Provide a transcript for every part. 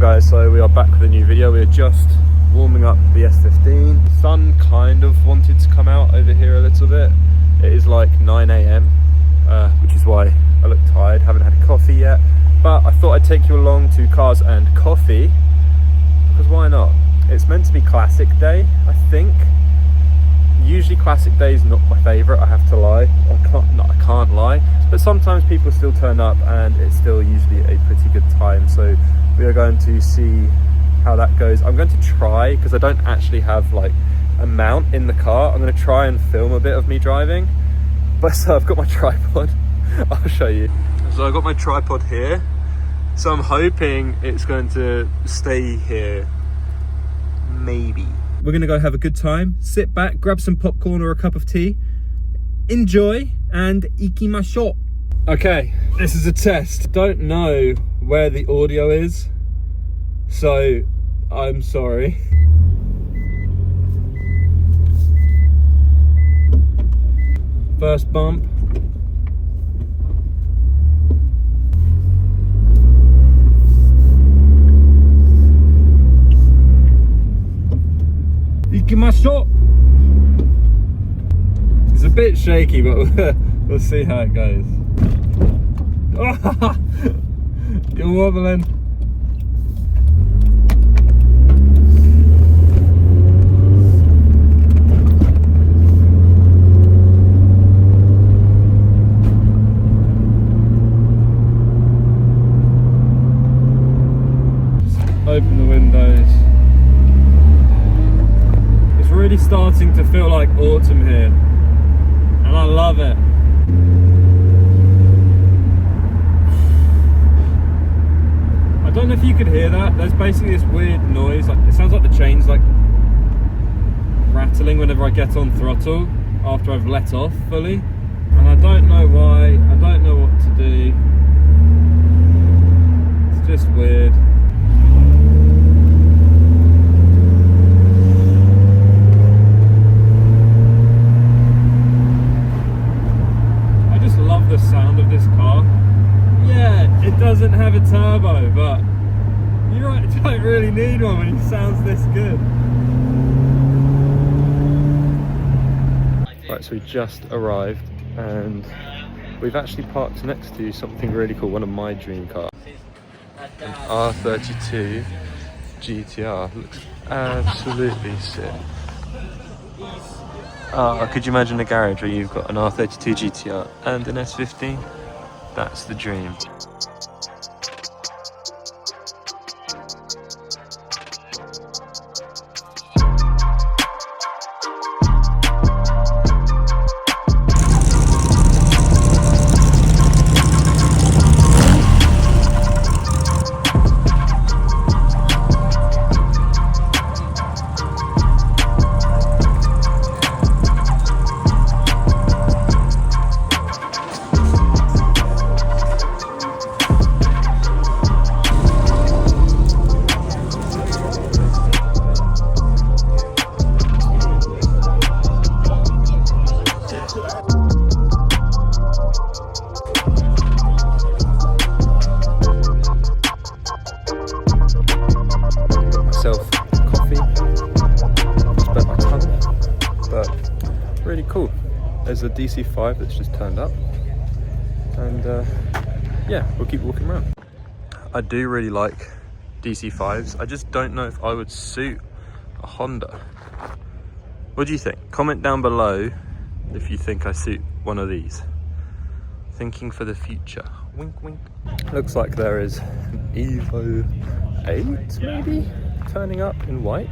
guys, so we are back with a new video. We're just warming up the S15. The sun kind of wanted to come out over here a little bit. It is like 9 AM, which is why I look tired. Haven't had a coffee yet, but I thought I'd take you along to Cars and Coffee, because why not? It's meant to be classic day, I think. Usually classic day is not my favourite, I have to lie. I can't lie, but sometimes people still turn up and it's still usually a pretty good time. So we are going to see how that goes. I'm going to try, because I don't actually have like a mount in the car, I'm going to try and film a bit of me driving. But so I've got my tripod, I'll show you. So I've got my tripod here, so I'm hoping it's going to stay here, maybe. We're gonna go have a good time, sit back, grab some popcorn or a cup of tea, enjoy, and ikimashou. Okay, this is a test. Don't know where the audio is, so I'm sorry. First bump. Ikimashou. It's a bit shaky, but we'll see how it goes. You're wobbling. Just open the windows. Really starting to feel like autumn here, and I love it. I don't know if you could hear that. There's basically this weird noise, like it sounds like the chains like rattling whenever I get on throttle after I've let off fully, and I don't know why. I don't know what to do. It's just weird. The sound of this car. Yeah, it doesn't have a turbo, but you don't really need one when it sounds this good. Right, so we just arrived and we've actually parked next to something really cool, one of my dream cars. An R32 GT-R. Looks absolutely sick. Could you imagine a garage where you've got an R32 GT-R and an S15? That's the dream. Really cool. There's a DC5 that's just turned up, and yeah, we'll keep walking around. I do really like DC5s. I just don't know if I would suit a Honda. What do you think? Comment down below if you think I suit one of these. Thinking for the future. Wink wink. Looks like there is an Evo 8 maybe turning up in white.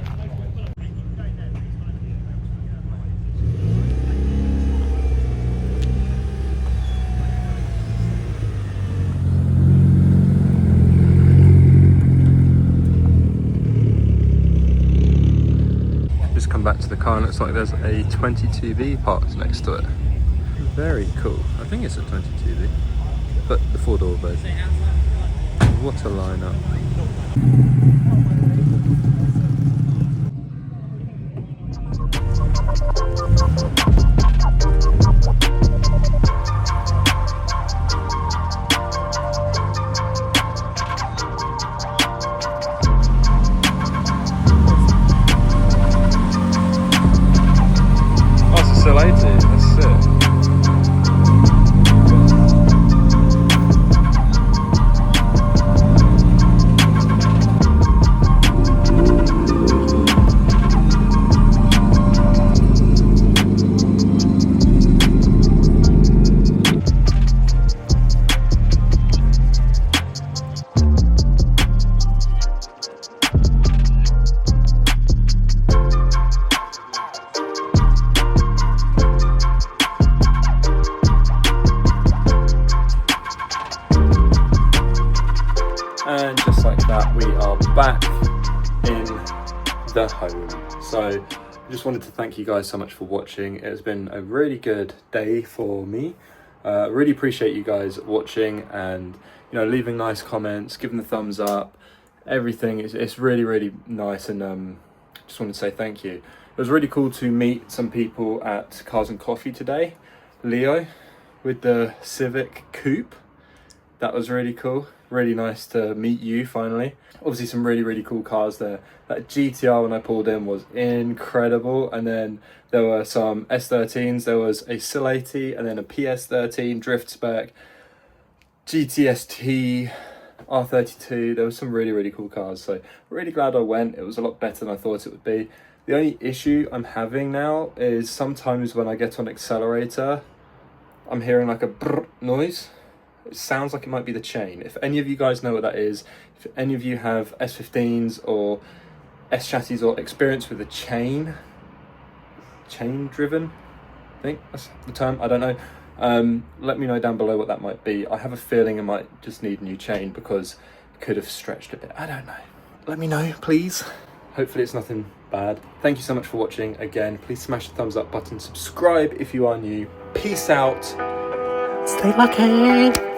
Come back to the car and it looks like there's a 22B parked next to it. Very cool. I think it's a 22B, but the 4-door version. What a lineup. like that, we are back in the home. So I just wanted to thank you guys so much for watching. It has been a really good day for me. Really appreciate you guys watching and, you know, leaving nice comments, giving the thumbs up, everything. It's really, really nice, and just want to say thank you. It was really cool to meet some people at Cars and Coffee today. Leo with the Civic Coupe. That was really cool. Really nice to meet you finally. Obviously some really, really cool cars there. That GTR when I pulled in was incredible. And then there were some S13s. There was a Sil 80 and then a PS13 drift spec, GTST, R32. There was some really, really cool cars. So really glad I went. It was a lot better than I thought it would be. The only issue I'm having now is sometimes when I get on accelerator, I'm hearing like a brrr noise. It sounds like it might be the chain. If any of you guys know what that is, if any of you have S15s or S chassis or experience with the chain driven, I think that's the term, I don't know. Let me know down below what that might be. I have a feeling it might just need a new chain because it could have stretched a bit. I don't know. Let me know, please. Hopefully it's nothing bad. Thank you so much for watching. Again, please smash the thumbs up button. Subscribe if you are new. Peace out. Stay lucky.